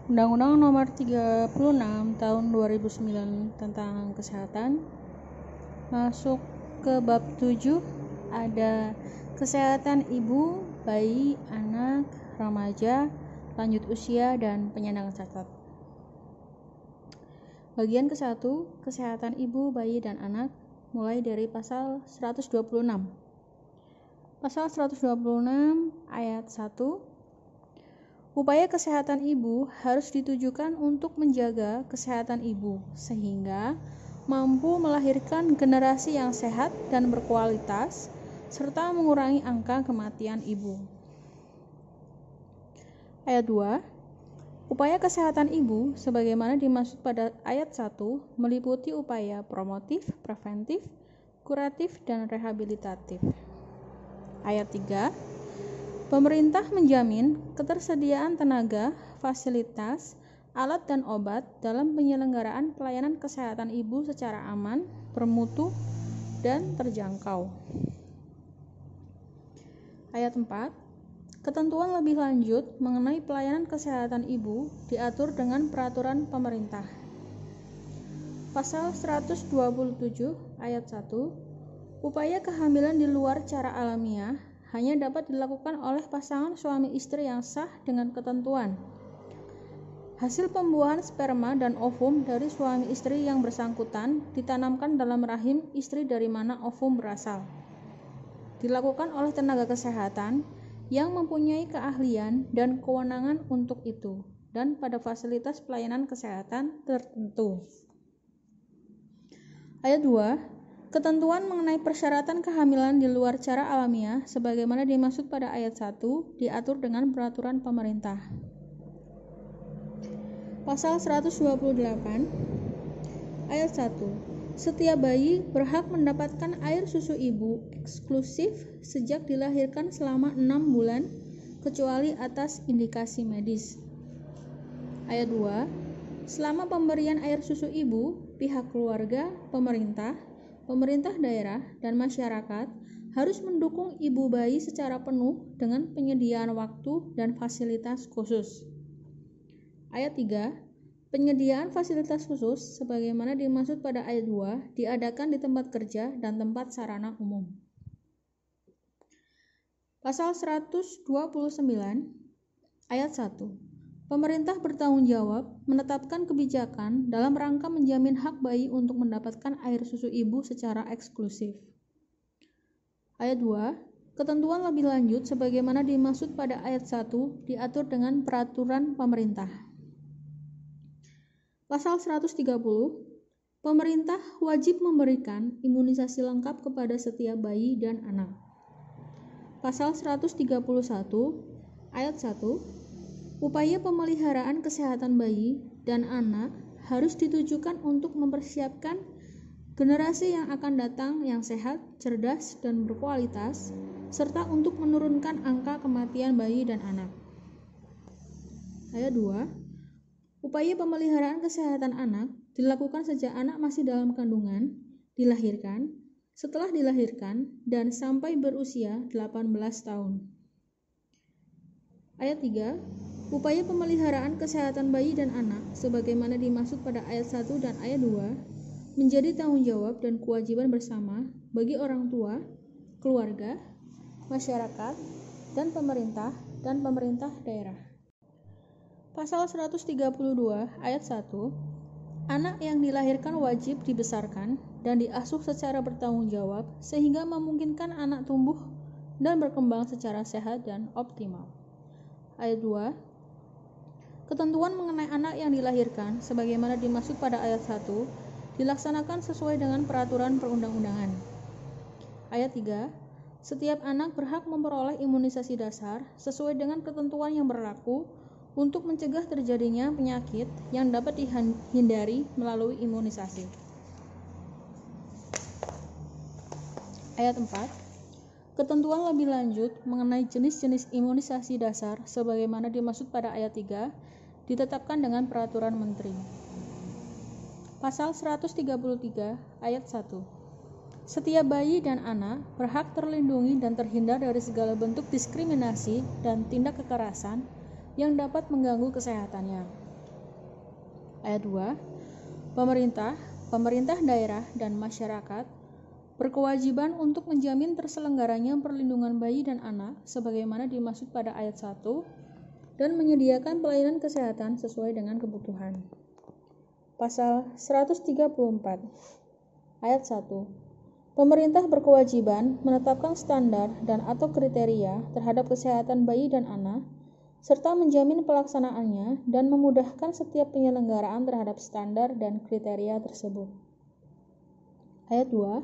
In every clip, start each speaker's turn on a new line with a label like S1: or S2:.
S1: Undang-Undang Nomor 36 Tahun 2009 tentang Kesehatan masuk ke bab 7, ada kesehatan ibu, bayi, anak, remaja, lanjut usia, dan penyandang cacat. Bagian ke-1, kesehatan ibu, bayi, dan anak, mulai dari pasal 126. Pasal 126 ayat 1, upaya kesehatan ibu harus ditujukan untuk menjaga kesehatan ibu sehingga mampu melahirkan generasi yang sehat dan berkualitas serta mengurangi angka kematian ibu. Ayat 2, upaya kesehatan ibu sebagaimana dimaksud pada ayat 1 meliputi upaya promotif, preventif, kuratif, dan rehabilitatif. Ayat 3, pemerintah menjamin ketersediaan tenaga, fasilitas, alat dan obat dalam penyelenggaraan pelayanan kesehatan ibu secara aman, bermutu, dan terjangkau. Ayat 4, ketentuan lebih lanjut mengenai pelayanan kesehatan ibu diatur dengan peraturan pemerintah. Pasal 127 ayat 1, upaya kehamilan di luar cara alamiah hanya dapat dilakukan oleh pasangan suami istri yang sah dengan ketentuan. Hasil pembuahan sperma dan ovum dari suami istri yang bersangkutan ditanamkan dalam rahim istri dari mana ovum berasal. Dilakukan oleh tenaga kesehatan yang mempunyai keahlian dan kewenangan untuk itu dan pada fasilitas pelayanan kesehatan tertentu. Ayat 2, ketentuan mengenai persyaratan kehamilan di luar cara alamiah sebagaimana dimaksud pada ayat 1 diatur dengan peraturan pemerintah. Pasal 128 ayat 1, setiap bayi berhak mendapatkan air susu ibu eksklusif sejak dilahirkan selama 6 bulan kecuali atas indikasi medis. Ayat 2, selama pemberian air susu ibu, pihak keluarga, pemerintah daerah, dan masyarakat harus mendukung ibu bayi secara penuh dengan penyediaan waktu dan fasilitas khusus. Ayat 3, penyediaan fasilitas khusus sebagaimana dimaksud pada ayat 2 diadakan di tempat kerja dan tempat sarana umum. Pasal 129 ayat 1, pemerintah bertanggung jawab menetapkan kebijakan dalam rangka menjamin hak bayi untuk mendapatkan air susu ibu secara eksklusif. Ayat 2, ketentuan lebih lanjut sebagaimana dimaksud pada ayat 1 diatur dengan peraturan pemerintah. Pasal 130, pemerintah wajib memberikan imunisasi lengkap kepada setiap bayi dan anak. Pasal 131 ayat 1, upaya pemeliharaan kesehatan bayi dan anak harus ditujukan untuk mempersiapkan generasi yang akan datang yang sehat, cerdas, dan berkualitas, serta untuk menurunkan angka kematian bayi dan anak. Ayat 2, upaya pemeliharaan kesehatan anak dilakukan sejak anak masih dalam kandungan, dilahirkan, setelah dilahirkan, dan sampai berusia 18 tahun. Ayat 3, upaya pemeliharaan kesehatan bayi dan anak sebagaimana dimaksud pada ayat 1 dan ayat 2 menjadi tanggung jawab dan kewajiban bersama bagi orang tua, keluarga, masyarakat, dan pemerintah daerah. Pasal 132 ayat 1, anak yang dilahirkan wajib dibesarkan dan diasuh secara bertanggung jawab sehingga memungkinkan anak tumbuh dan berkembang secara sehat dan optimal. Ayat 2, ketentuan mengenai anak yang dilahirkan sebagaimana dimaksud pada ayat 1 dilaksanakan sesuai dengan peraturan perundang-undangan. Ayat 3, setiap anak berhak memperoleh imunisasi dasar sesuai dengan ketentuan yang berlaku untuk mencegah terjadinya penyakit yang dapat dihindari melalui imunisasi. Ayat 4, ketentuan lebih lanjut mengenai jenis-jenis imunisasi dasar sebagaimana dimaksud pada ayat 3 ditetapkan dengan peraturan menteri. Pasal 133 ayat 1, setiap bayi dan anak berhak terlindungi dan terhindar dari segala bentuk diskriminasi dan tindak kekerasan yang dapat mengganggu kesehatannya. Ayat 2. Pemerintah daerah dan masyarakat berkewajiban untuk menjamin terselenggaranya perlindungan bayi dan anak sebagaimana dimaksud pada ayat 1 dan menyediakan pelayanan kesehatan sesuai dengan kebutuhan. Pasal 134 ayat 1. Pemerintah berkewajiban menetapkan standar dan atau kriteria terhadap kesehatan bayi dan anak serta menjamin pelaksanaannya dan memudahkan setiap penyelenggaraan terhadap standar dan kriteria tersebut. Ayat 2.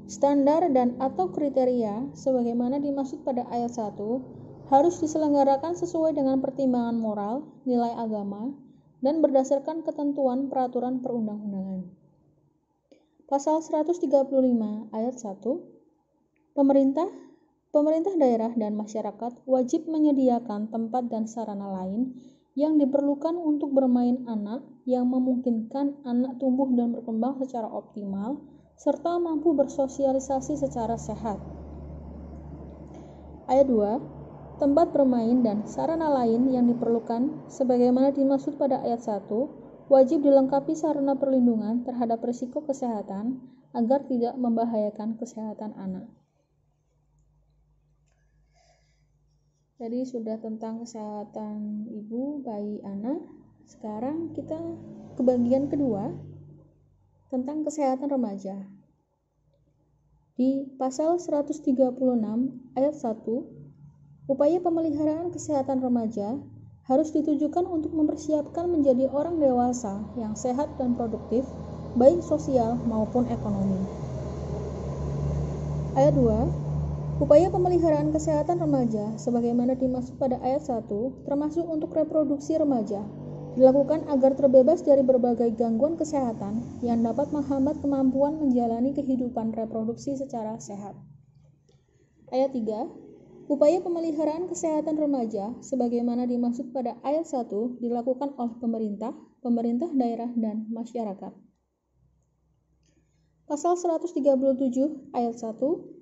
S1: Standar dan atau kriteria sebagaimana dimaksud pada ayat 1 harus diselenggarakan sesuai dengan pertimbangan moral, nilai agama, dan berdasarkan ketentuan peraturan perundang-undangan. Pasal 135 ayat 1. Pemerintah daerah dan masyarakat wajib menyediakan tempat dan sarana lain yang diperlukan untuk bermain anak yang memungkinkan anak tumbuh dan berkembang secara optimal serta mampu bersosialisasi secara sehat. Ayat 2. Tempat bermain dan sarana lain yang diperlukan sebagaimana dimaksud pada ayat 1 wajib dilengkapi sarana perlindungan terhadap risiko kesehatan agar tidak membahayakan kesehatan anak. Jadi sudah tentang kesehatan ibu, bayi, anak. Sekarang kita ke bagian kedua tentang kesehatan remaja. Di pasal 136 ayat 1, upaya pemeliharaan kesehatan remaja harus ditujukan untuk mempersiapkan menjadi orang dewasa yang sehat dan produktif, baik sosial maupun ekonomi. Ayat 2. Upaya pemeliharaan kesehatan remaja sebagaimana dimaksud pada ayat 1 termasuk untuk reproduksi remaja dilakukan agar terbebas dari berbagai gangguan kesehatan yang dapat menghambat kemampuan menjalani kehidupan reproduksi secara sehat. Ayat 3. Upaya pemeliharaan kesehatan remaja sebagaimana dimaksud pada ayat 1 dilakukan oleh pemerintah daerah dan masyarakat. Pasal 137 ayat 1.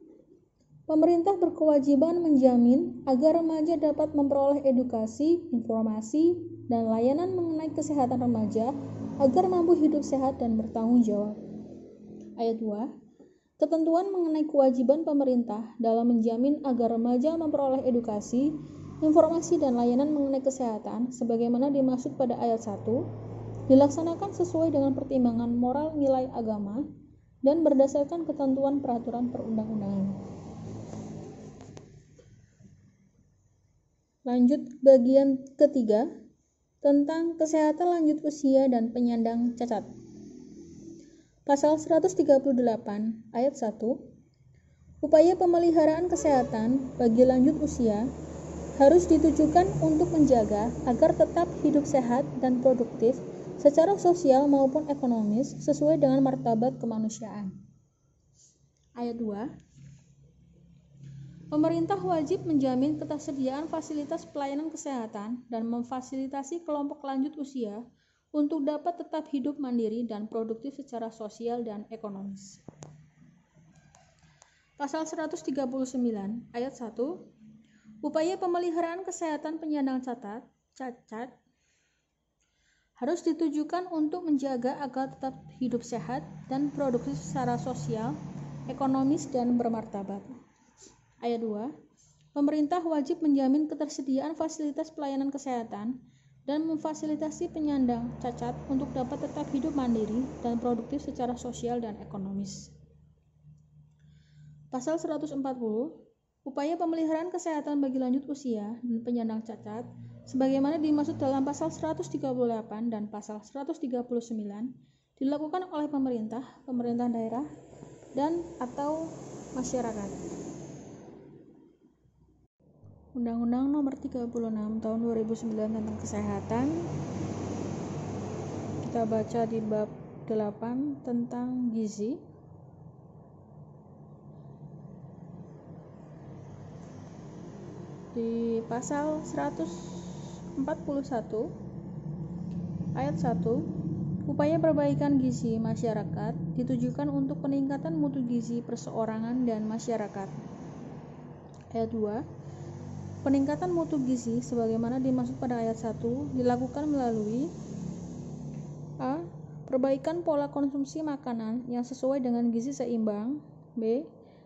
S1: Pemerintah berkewajiban menjamin agar remaja dapat memperoleh edukasi, informasi, dan layanan mengenai kesehatan remaja agar mampu hidup sehat dan bertanggung jawab. Ayat 2. Ketentuan mengenai kewajiban pemerintah dalam menjamin agar remaja memperoleh edukasi, informasi, dan layanan mengenai kesehatan sebagaimana dimaksud pada ayat 1 dilaksanakan sesuai dengan pertimbangan moral nilai agama dan berdasarkan ketentuan peraturan perundang-undangan. Lanjut bagian ketiga tentang kesehatan lanjut usia dan penyandang cacat. Pasal 138 ayat 1. Upaya pemeliharaan kesehatan bagi lanjut usia harus ditujukan untuk menjaga agar tetap hidup sehat dan produktif secara sosial maupun ekonomis sesuai dengan martabat kemanusiaan. Ayat 2. Pemerintah wajib menjamin ketersediaan fasilitas pelayanan kesehatan dan memfasilitasi kelompok lanjut usia untuk dapat tetap hidup mandiri dan produktif secara sosial dan ekonomis. Pasal 139 ayat 1. Upaya pemeliharaan kesehatan penyandang cacat harus ditujukan untuk menjaga agar tetap hidup sehat dan produktif secara sosial, ekonomis, dan bermartabat. Ayat 2. Pemerintah wajib menjamin ketersediaan fasilitas pelayanan kesehatan dan memfasilitasi penyandang cacat untuk dapat tetap hidup mandiri dan produktif secara sosial dan ekonomis. Pasal 140, upaya pemeliharaan kesehatan bagi lanjut usia dan penyandang cacat sebagaimana dimaksud dalam pasal 138 dan pasal 139 dilakukan oleh pemerintah daerah, dan atau masyarakat. Undang-Undang Nomor 36 Tahun 2009 tentang Kesehatan. Kita baca di bab 8 tentang gizi. Di pasal 141 ayat 1, upaya perbaikan gizi masyarakat ditujukan untuk peningkatan mutu gizi perseorangan dan masyarakat. Ayat 2. Peningkatan mutu gizi sebagaimana dimaksud pada ayat 1 dilakukan melalui A. Perbaikan pola konsumsi makanan yang sesuai dengan gizi seimbang. B.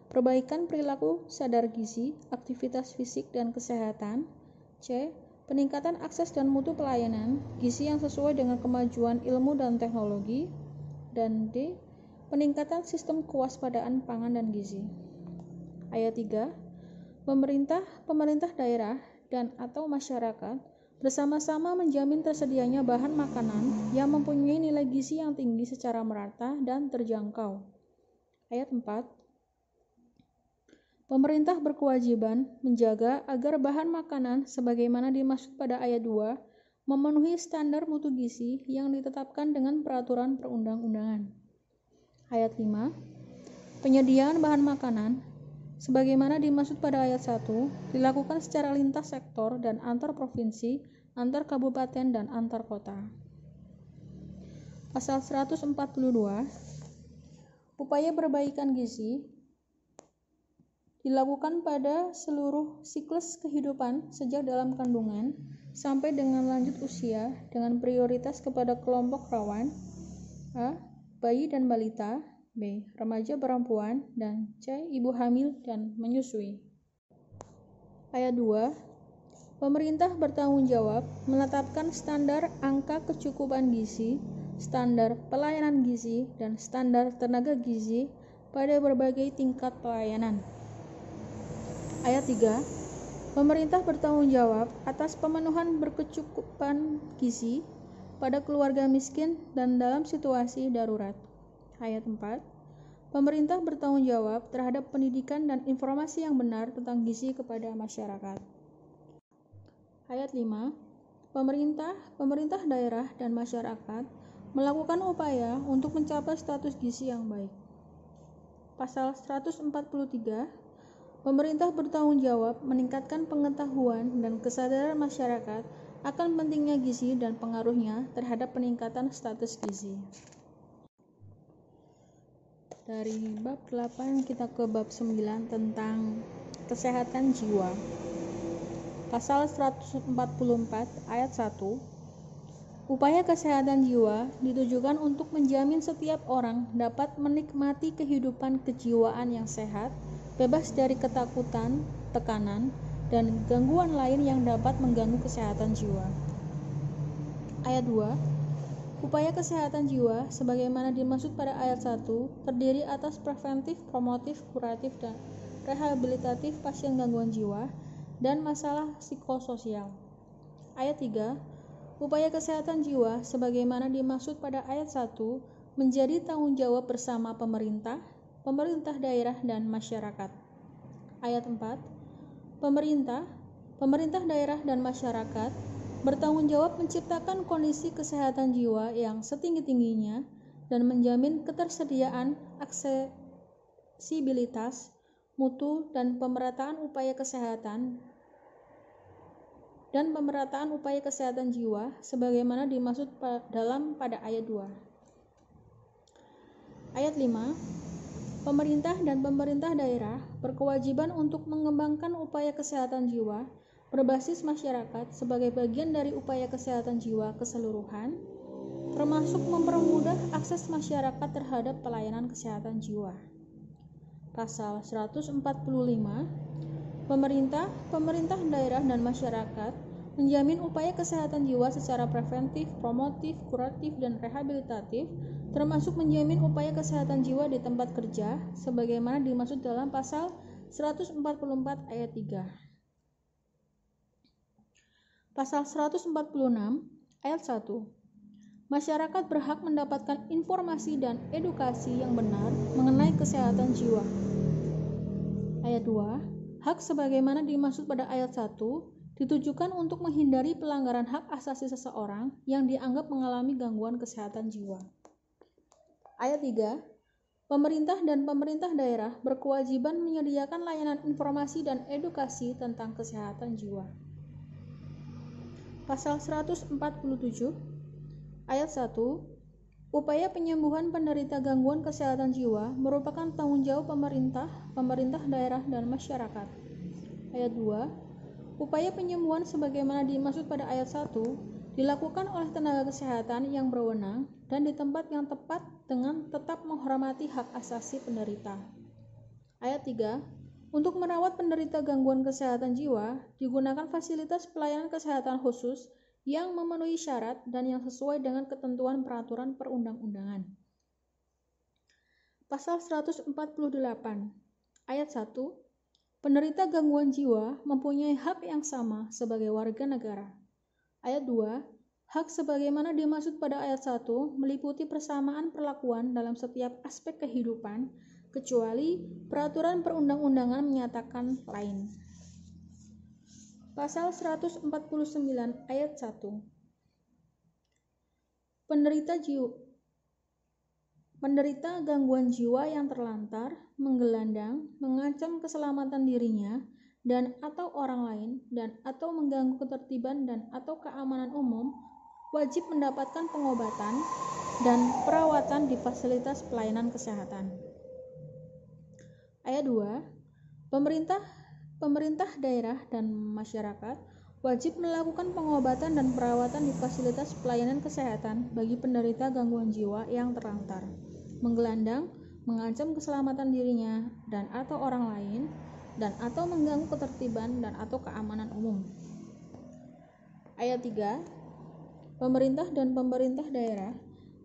S1: Perbaikan perilaku sadar gizi, aktivitas fisik dan kesehatan. C. Peningkatan akses dan mutu pelayanan gizi yang sesuai dengan kemajuan ilmu dan teknologi. Dan D. Peningkatan sistem kewaspadaan pangan dan gizi. Ayat 3. Pemerintah daerah dan atau masyarakat bersama-sama menjamin tersedianya bahan makanan yang mempunyai nilai gizi yang tinggi secara merata dan terjangkau. Ayat 4. Pemerintah berkewajiban menjaga agar bahan makanan sebagaimana dimaksud pada ayat 2 memenuhi standar mutu gizi yang ditetapkan dengan peraturan perundang-undangan. Ayat 5. Penyediaan bahan makanan sebagaimana dimaksud pada ayat 1 dilakukan secara lintas sektor dan antar provinsi, antar kabupaten dan antar kota. Pasal 142. Upaya perbaikan gizi dilakukan pada seluruh siklus kehidupan sejak dalam kandungan sampai dengan lanjut usia dengan prioritas kepada kelompok rawan. A. Bayi dan balita. B. Remaja perempuan. Dan C. Ibu hamil dan menyusui. Ayat 2. Pemerintah bertanggung jawab menetapkan standar angka kecukupan gizi, standar pelayanan gizi, dan standar tenaga gizi pada berbagai tingkat pelayanan. Ayat 3. Pemerintah bertanggung jawab atas pemenuhan berkecukupan gizi pada keluarga miskin dan dalam situasi darurat. Ayat 4. Pemerintah bertanggung jawab terhadap pendidikan dan informasi yang benar tentang gizi kepada masyarakat. Ayat 5. Pemerintah daerah dan masyarakat melakukan upaya untuk mencapai status gizi yang baik. Pasal 143. Pemerintah bertanggung jawab meningkatkan pengetahuan dan kesadaran masyarakat akan pentingnya gizi dan pengaruhnya terhadap peningkatan status gizi. Dari bab 8 kita ke bab 9 tentang kesehatan jiwa. Pasal 144 ayat 1. Upaya kesehatan jiwa ditujukan untuk menjamin setiap orang dapat menikmati kehidupan kejiwaan yang sehat, bebas dari ketakutan, tekanan, dan gangguan lain yang dapat mengganggu kesehatan jiwa. Ayat 2. Upaya kesehatan jiwa sebagaimana dimaksud pada ayat 1 terdiri atas preventif, promotif, kuratif, dan rehabilitatif pasien gangguan jiwa dan masalah psikososial. Ayat 3. Upaya kesehatan jiwa sebagaimana dimaksud pada ayat 1 menjadi tanggung jawab bersama pemerintah daerah dan masyarakat. Ayat 4. Pemerintah daerah dan masyarakat bertanggung jawab menciptakan kondisi kesehatan jiwa yang setinggi-tingginya dan menjamin ketersediaan, aksesibilitas, mutu, dan pemerataan upaya kesehatan jiwa sebagaimana dimaksud pada ayat 2. Ayat 5. Pemerintah dan pemerintah daerah berkewajiban untuk mengembangkan upaya kesehatan jiwa berbasis masyarakat sebagai bagian dari upaya kesehatan jiwa keseluruhan, termasuk mempermudah akses masyarakat terhadap pelayanan kesehatan jiwa. Pasal 145. Pemerintah daerah dan masyarakat menjamin upaya kesehatan jiwa secara preventif, promotif, kuratif, dan rehabilitatif, termasuk menjamin upaya kesehatan jiwa di tempat kerja sebagaimana dimaksud dalam pasal 144 ayat 3. Pasal 146 ayat 1. Masyarakat berhak mendapatkan informasi dan edukasi yang benar mengenai kesehatan jiwa. Ayat 2. Hak sebagaimana dimaksud pada ayat 1 ditujukan untuk menghindari pelanggaran hak asasi seseorang yang dianggap mengalami gangguan kesehatan jiwa. Ayat 3. Pemerintah dan pemerintah daerah berkewajiban menyediakan layanan informasi dan edukasi tentang kesehatan jiwa. Pasal 147 ayat 1. Upaya penyembuhan penderita gangguan kesehatan jiwa merupakan tanggung jawab pemerintah daerah dan masyarakat. Ayat 2. Upaya penyembuhan sebagaimana dimaksud pada ayat 1 dilakukan oleh tenaga kesehatan yang berwenang dan di tempat yang tepat dengan tetap menghormati hak asasi penderita. Ayat 3. Untuk merawat penderita gangguan kesehatan jiwa, digunakan fasilitas pelayanan kesehatan khusus yang memenuhi syarat dan yang sesuai dengan ketentuan peraturan perundang-undangan. Pasal 148 Ayat 1. Penderita gangguan jiwa mempunyai hak yang sama sebagai warga negara. Ayat 2. Hak sebagaimana dimaksud pada ayat 1 meliputi persamaan perlakuan dalam setiap aspek kehidupan, kecuali peraturan perundang-undangan menyatakan lain. Pasal 149 ayat 1. Penderita gangguan jiwa yang terlantar, menggelandang, mengancam keselamatan dirinya dan atau orang lain dan atau mengganggu ketertiban dan atau keamanan umum wajib mendapatkan pengobatan dan perawatan di fasilitas pelayanan kesehatan. Ayat 2. Pemerintah daerah dan masyarakat wajib melakukan pengobatan dan perawatan di fasilitas pelayanan kesehatan bagi penderita gangguan jiwa yang terlantar, menggelandang, mengancam keselamatan dirinya dan atau orang lain dan atau mengganggu ketertiban dan atau keamanan umum. Ayat 3. Pemerintah dan pemerintah daerah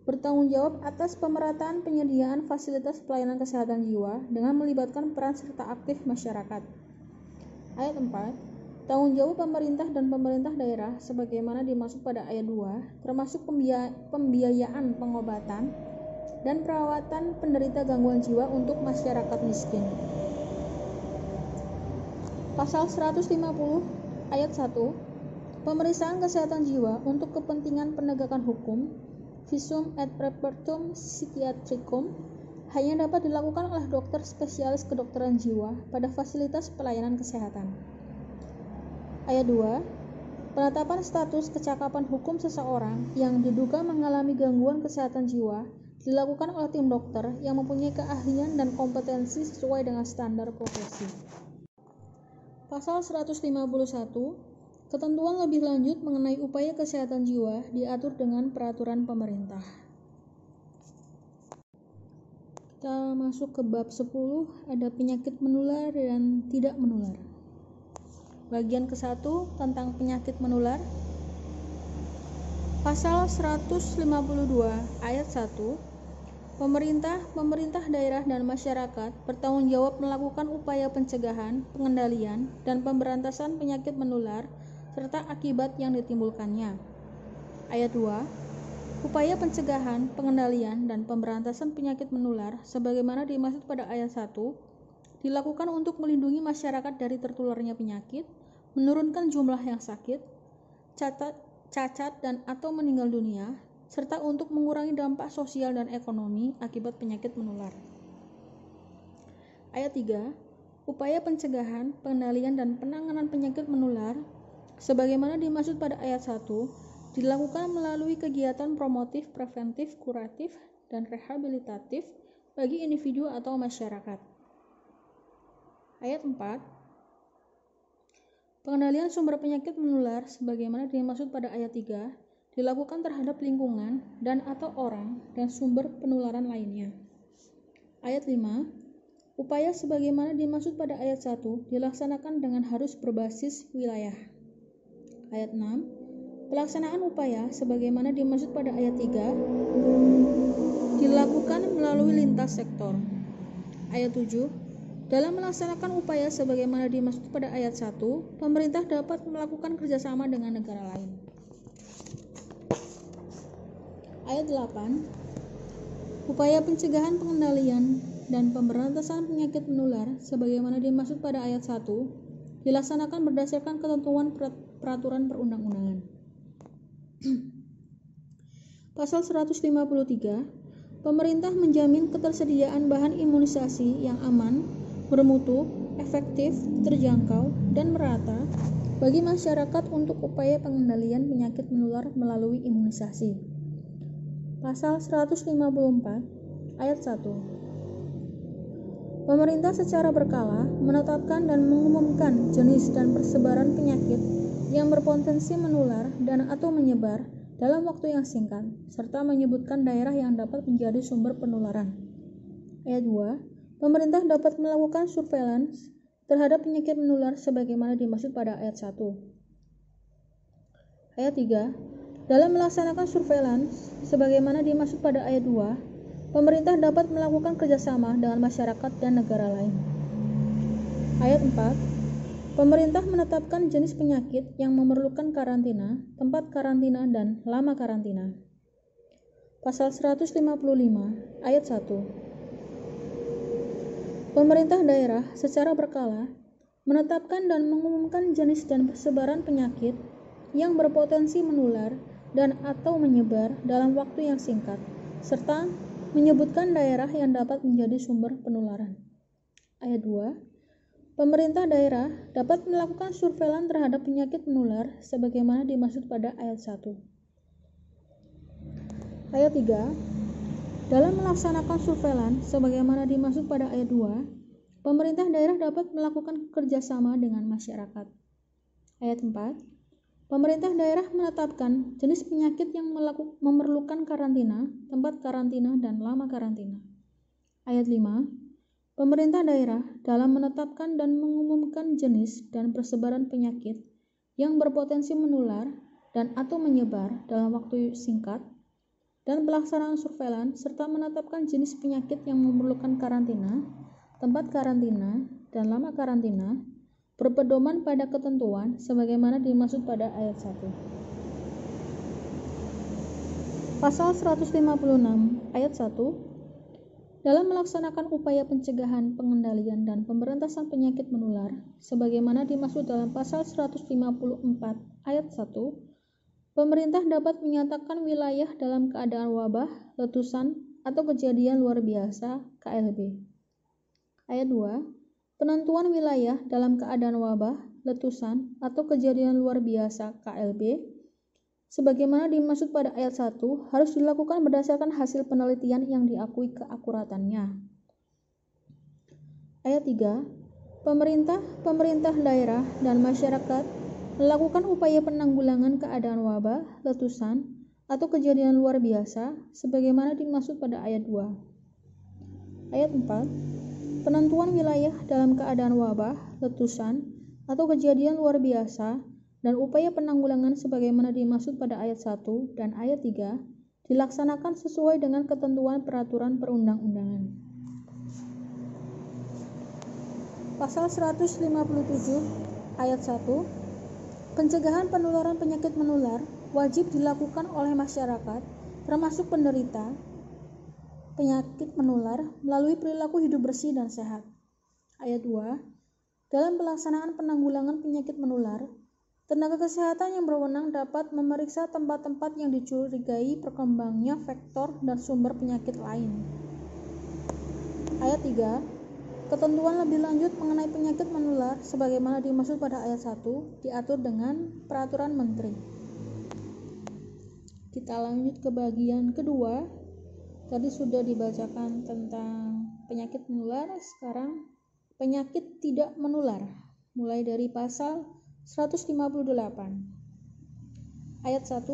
S1: bertanggung jawab atas pemerataan penyediaan fasilitas pelayanan kesehatan jiwa dengan melibatkan peran serta aktif masyarakat. Ayat 4. Tanggung jawab pemerintah dan pemerintah daerah sebagaimana dimaksud pada ayat 2, termasuk pembiayaan pengobatan dan perawatan penderita gangguan jiwa untuk masyarakat miskin. Pasal 150 ayat 1. Pemeriksaan kesehatan jiwa untuk kepentingan penegakan hukum, visum et repertum psychiatricum, hanya dapat dilakukan oleh dokter spesialis kedokteran jiwa pada fasilitas pelayanan kesehatan. Ayat 2. Penetapan status kecakapan hukum seseorang yang diduga mengalami gangguan kesehatan jiwa dilakukan oleh tim dokter yang mempunyai keahlian dan kompetensi sesuai dengan standar profesi. Pasal 151. Ketentuan lebih lanjut mengenai upaya kesehatan jiwa diatur dengan peraturan pemerintah. Kita masuk ke bab 10, ada penyakit menular dan tidak menular. Bagian ke-1 tentang penyakit menular. Pasal 152 ayat 1. Pemerintah daerah dan masyarakat bertanggung jawab melakukan upaya pencegahan, pengendalian, dan pemberantasan penyakit menular serta akibat yang ditimbulkannya. Ayat 2. Upaya pencegahan, pengendalian, dan pemberantasan penyakit menular sebagaimana dimaksud pada ayat 1 dilakukan untuk melindungi masyarakat dari tertularnya penyakit, menurunkan jumlah yang sakit, cacat dan atau meninggal dunia, serta untuk mengurangi dampak sosial dan ekonomi akibat penyakit menular. Ayat 3. Upaya pencegahan, pengendalian, dan penanganan penyakit menular sebagaimana dimaksud pada ayat 1 dilakukan melalui kegiatan promotif, preventif, kuratif, dan rehabilitatif bagi individu atau masyarakat. Ayat 4. Pengendalian sumber penyakit menular sebagaimana dimaksud pada ayat 3 dilakukan terhadap lingkungan dan atau orang dan sumber penularan lainnya. Ayat 5. Upaya sebagaimana dimaksud pada ayat 1 dilaksanakan dengan harus berbasis wilayah. Ayat 6. Pelaksanaan upaya sebagaimana dimaksud pada ayat 3 dilakukan melalui lintas sektor. Ayat 7. Dalam melaksanakan upaya sebagaimana dimaksud pada ayat 1, pemerintah dapat melakukan kerjasama dengan negara lain. Ayat 8. Upaya pencegahan, pengendalian, dan pemberantasan penyakit menular sebagaimana dimaksud pada ayat 1 dilaksanakan berdasarkan ketentuan peraturan perundang-undangan. Pasal 153. Pemerintah menjamin ketersediaan bahan imunisasi yang aman, bermutu, efektif, terjangkau, dan merata bagi masyarakat untuk upaya pengendalian penyakit menular melalui imunisasi. Pasal 154 ayat 1. Pemerintah secara berkala menetapkan dan mengumumkan jenis dan persebaran penyakit yang berpotensi menular dan atau menyebar dalam waktu yang singkat, serta menyebutkan daerah yang dapat menjadi sumber penularan. Ayat 2. Pemerintah dapat melakukan surveillance terhadap penyakit menular sebagaimana dimaksud pada ayat 1. Ayat 3. Dalam melaksanakan surveillance sebagaimana dimaksud pada ayat 2, pemerintah dapat melakukan kerjasama dengan masyarakat dan negara lain. Ayat 4. Pemerintah menetapkan jenis penyakit yang memerlukan karantina, tempat karantina, dan lama karantina. Pasal 155 ayat 1. Pemerintah daerah secara berkala menetapkan dan mengumumkan jenis dan persebaran penyakit yang berpotensi menular dan atau menyebar dalam waktu yang singkat, serta menyebutkan daerah yang dapat menjadi sumber penularan. Ayat 2. Pemerintah daerah dapat melakukan surveillance terhadap penyakit menular sebagaimana dimaksud pada ayat 1. Ayat 3. Dalam melaksanakan surveillance sebagaimana dimaksud pada ayat 2, pemerintah daerah dapat melakukan kerjasama dengan masyarakat. Ayat 4. Pemerintah daerah menetapkan jenis penyakit yang memerlukan karantina, tempat karantina, dan lama karantina. Ayat 5. Pemerintah daerah dalam menetapkan dan mengumumkan jenis dan persebaran penyakit yang berpotensi menular dan atau menyebar dalam waktu singkat, dan pelaksanaan surveillance serta menetapkan jenis penyakit yang memerlukan karantina, tempat karantina, dan lama karantina berpedoman pada ketentuan sebagaimana dimaksud pada ayat 1. Pasal 156 ayat 1. Dalam melaksanakan upaya pencegahan, pengendalian, dan pemberantasan penyakit menular sebagaimana dimaksud dalam pasal 154 ayat 1, pemerintah dapat menyatakan wilayah dalam keadaan wabah, letusan, atau kejadian luar biasa KLB. Ayat 2. Penentuan wilayah dalam keadaan wabah, letusan, atau kejadian luar biasa KLB sebagaimana dimaksud pada ayat 1 harus dilakukan berdasarkan hasil penelitian yang diakui keakuratannya. Ayat 3. Pemerintah daerah dan masyarakat melakukan upaya penanggulangan keadaan wabah, letusan, atau kejadian luar biasa sebagaimana dimaksud pada ayat 2. Ayat 4. Penentuan wilayah dalam keadaan wabah, letusan, atau kejadian luar biasa dan upaya penanggulangan sebagaimana dimaksud pada ayat 1 dan ayat 3 dilaksanakan sesuai dengan ketentuan peraturan perundang-undangan. Pasal 157 ayat 1. Pencegahan penularan penyakit menular wajib dilakukan oleh masyarakat termasuk penderita penyakit menular melalui perilaku hidup bersih dan sehat. Ayat 2. Dalam pelaksanaan penanggulangan penyakit menular, tenaga kesehatan yang berwenang dapat memeriksa tempat-tempat yang dicurigai berkembangnya vektor dan sumber penyakit lain. Ayat 3. Ketentuan lebih lanjut mengenai penyakit menular sebagaimana dimaksud pada ayat 1 diatur dengan peraturan menteri. Kita lanjut ke bagian kedua. Tadi sudah dibacakan tentang penyakit menular, sekarang penyakit tidak menular. Mulai dari pasal 158 ayat 1.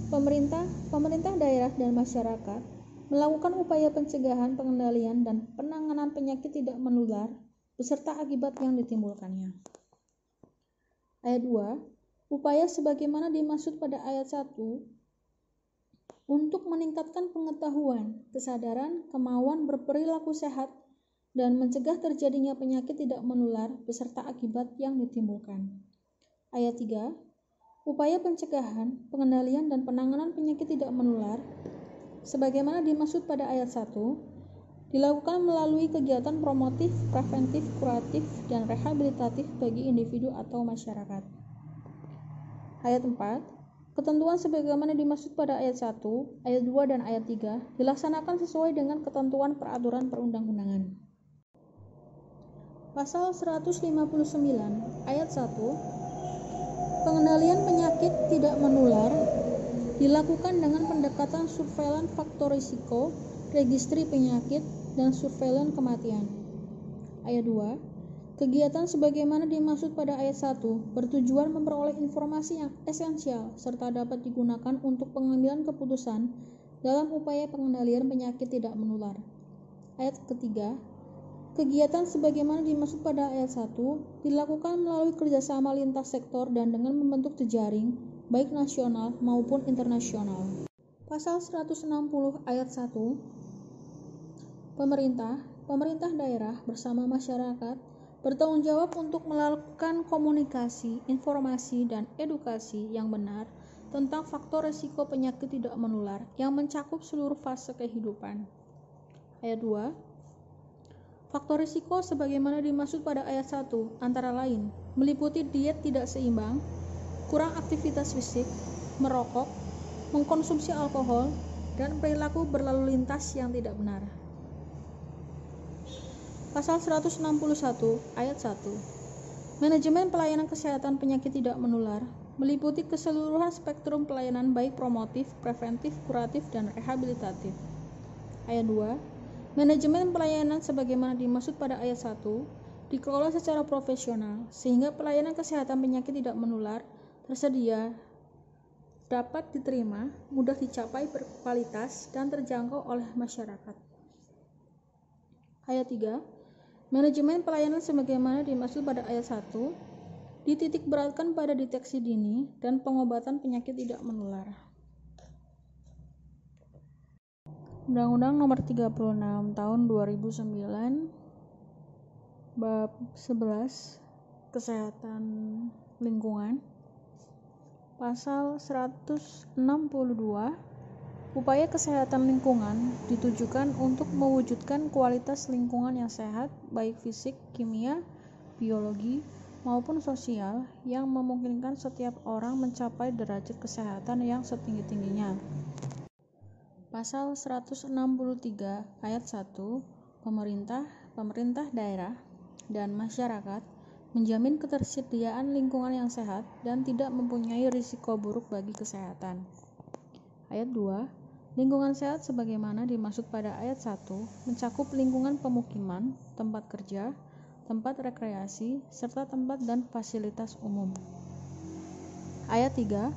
S1: Pemerintah daerah dan masyarakat melakukan upaya pencegahan, pengendalian, dan penanganan penyakit tidak menular beserta akibat yang ditimbulkannya. Ayat 2. Upaya sebagaimana dimaksud pada ayat 1 untuk meningkatkan pengetahuan, kesadaran, kemauan berperilaku sehat dan mencegah terjadinya penyakit tidak menular beserta akibat yang ditimbulkan. Ayat 3. Upaya pencegahan, pengendalian, dan penanganan penyakit tidak menular sebagaimana dimaksud pada ayat 1 dilakukan melalui kegiatan promotif, preventif, kuratif, dan rehabilitatif bagi individu atau masyarakat. Ayat 4. Ketentuan sebagaimana dimaksud pada ayat 1, ayat 2, dan ayat 3 dilaksanakan sesuai dengan ketentuan peraturan perundang-undangan. Pasal 159 ayat 1. Pengendalian penyakit tidak menular dilakukan dengan pendekatan surveillance faktor risiko, registri penyakit, dan surveillance kematian. Ayat 2. Kegiatan sebagaimana dimaksud pada ayat 1 bertujuan memperoleh informasi yang esensial serta dapat digunakan untuk pengambilan keputusan dalam upaya pengendalian penyakit tidak menular. Ayat ketiga, kegiatan sebagaimana dimaksud pada ayat 1 dilakukan melalui kerjasama lintas sektor dan dengan membentuk jejaring baik nasional maupun internasional. Pasal 160 ayat 1, pemerintah daerah bersama masyarakat bertanggung jawab untuk melakukan komunikasi, informasi, dan edukasi yang benar tentang faktor risiko penyakit tidak menular yang mencakup seluruh fase kehidupan. Ayat 2, faktor risiko sebagaimana dimaksud pada ayat 1 antara lain meliputi diet tidak seimbang, kurang aktivitas fisik, merokok, mengkonsumsi alkohol, dan perilaku berlalu lintas yang tidak benar. Pasal 161 ayat 1. Manajemen pelayanan kesehatan penyakit tidak menular meliputi keseluruhan spektrum pelayanan baik promotif, preventif, kuratif, dan rehabilitatif. Ayat 2. Manajemen pelayanan sebagaimana dimaksud pada ayat 1 dikelola secara profesional sehingga pelayanan kesehatan penyakit tidak menular tersedia, dapat diterima, mudah dicapai, berkualitas, dan terjangkau oleh masyarakat. Ayat 3. Manajemen pelayanan sebagaimana dimaksud pada ayat 1 dititik beratkan pada deteksi dini dan pengobatan penyakit tidak menular. Undang-Undang Nomor 36 Tahun 2009 Bab 11 Kesehatan Lingkungan. Pasal 162 upaya kesehatan lingkungan ditujukan untuk mewujudkan kualitas lingkungan yang sehat baik fisik, kimia, biologi, maupun sosial yang memungkinkan setiap orang mencapai derajat kesehatan yang setinggi-tingginya. Pasal 163 ayat 1 pemerintah daerah dan masyarakat menjamin ketersediaan lingkungan yang sehat dan tidak mempunyai risiko buruk bagi kesehatan. Ayat 2 lingkungan sehat sebagaimana dimaksud pada ayat 1 mencakup lingkungan pemukiman, tempat kerja, tempat rekreasi, serta tempat dan fasilitas umum. Ayat 3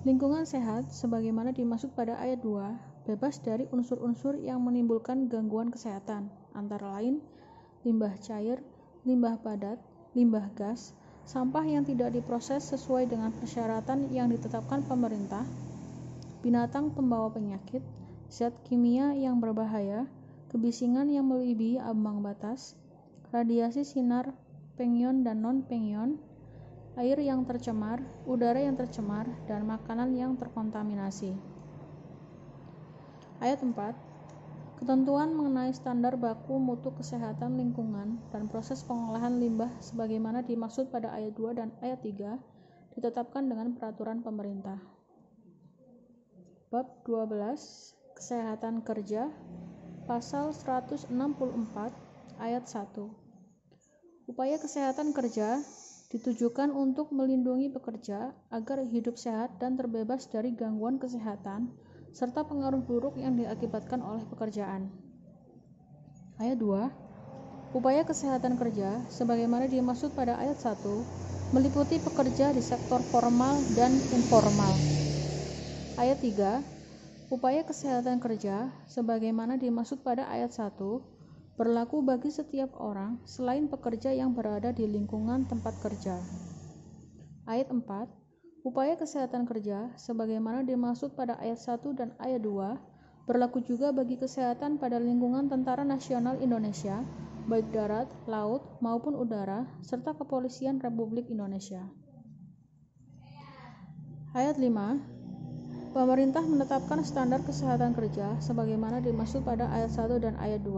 S1: lingkungan sehat sebagaimana dimaksud pada ayat 2 bebas dari unsur-unsur yang menimbulkan gangguan kesehatan, antara lain limbah cair, limbah padat, limbah gas, sampah yang tidak diproses sesuai dengan persyaratan yang ditetapkan pemerintah, binatang pembawa penyakit, zat kimia yang berbahaya, kebisingan yang melebihi ambang batas, radiasi sinar pengion dan non-pengion, air yang tercemar, udara yang tercemar, dan makanan yang terkontaminasi. Ayat 4. Ketentuan mengenai standar baku mutu kesehatan lingkungan dan proses pengolahan limbah sebagaimana dimaksud pada ayat 2 dan ayat 3 ditetapkan dengan peraturan pemerintah. Bab 12 Kesehatan Kerja. Pasal 164 ayat 1. Upaya kesehatan kerja ditujukan untuk melindungi pekerja agar hidup sehat dan terbebas dari gangguan kesehatan serta pengaruh buruk yang diakibatkan oleh pekerjaan. Ayat 2. Upaya kesehatan kerja sebagaimana dimaksud pada ayat 1 meliputi pekerja di sektor formal dan informal. Ayat 3. Upaya kesehatan kerja sebagaimana dimaksud pada ayat 1 berlaku bagi setiap orang selain pekerja yang berada di lingkungan tempat kerja. Ayat 4. Upaya kesehatan kerja sebagaimana dimaksud pada ayat 1 dan ayat 2 berlaku juga bagi kesehatan pada lingkungan Tentara Nasional Indonesia, baik darat, laut, maupun udara, serta Kepolisian Republik Indonesia. Ayat 5. Pemerintah menetapkan standar kesehatan kerja sebagaimana dimaksud pada ayat 1 dan ayat 2.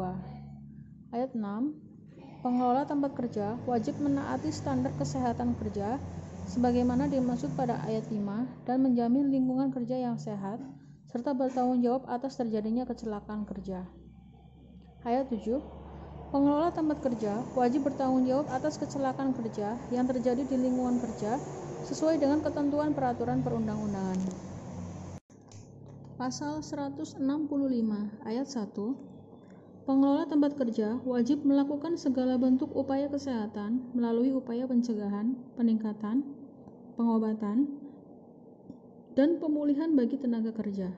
S1: Ayat 6. Pengelola tempat kerja wajib menaati standar kesehatan kerja sebagaimana dimaksud pada ayat 5 dan menjamin lingkungan kerja yang sehat serta bertanggung jawab atas terjadinya kecelakaan kerja. Ayat 7. Pengelola tempat kerja wajib bertanggung jawab atas kecelakaan kerja yang terjadi di lingkungan kerja sesuai dengan ketentuan peraturan perundang-undangan. Pasal 165 ayat 1. Pengelola tempat kerja wajib melakukan segala bentuk upaya kesehatan melalui upaya pencegahan, peningkatan, pengobatan, dan pemulihan bagi tenaga kerja.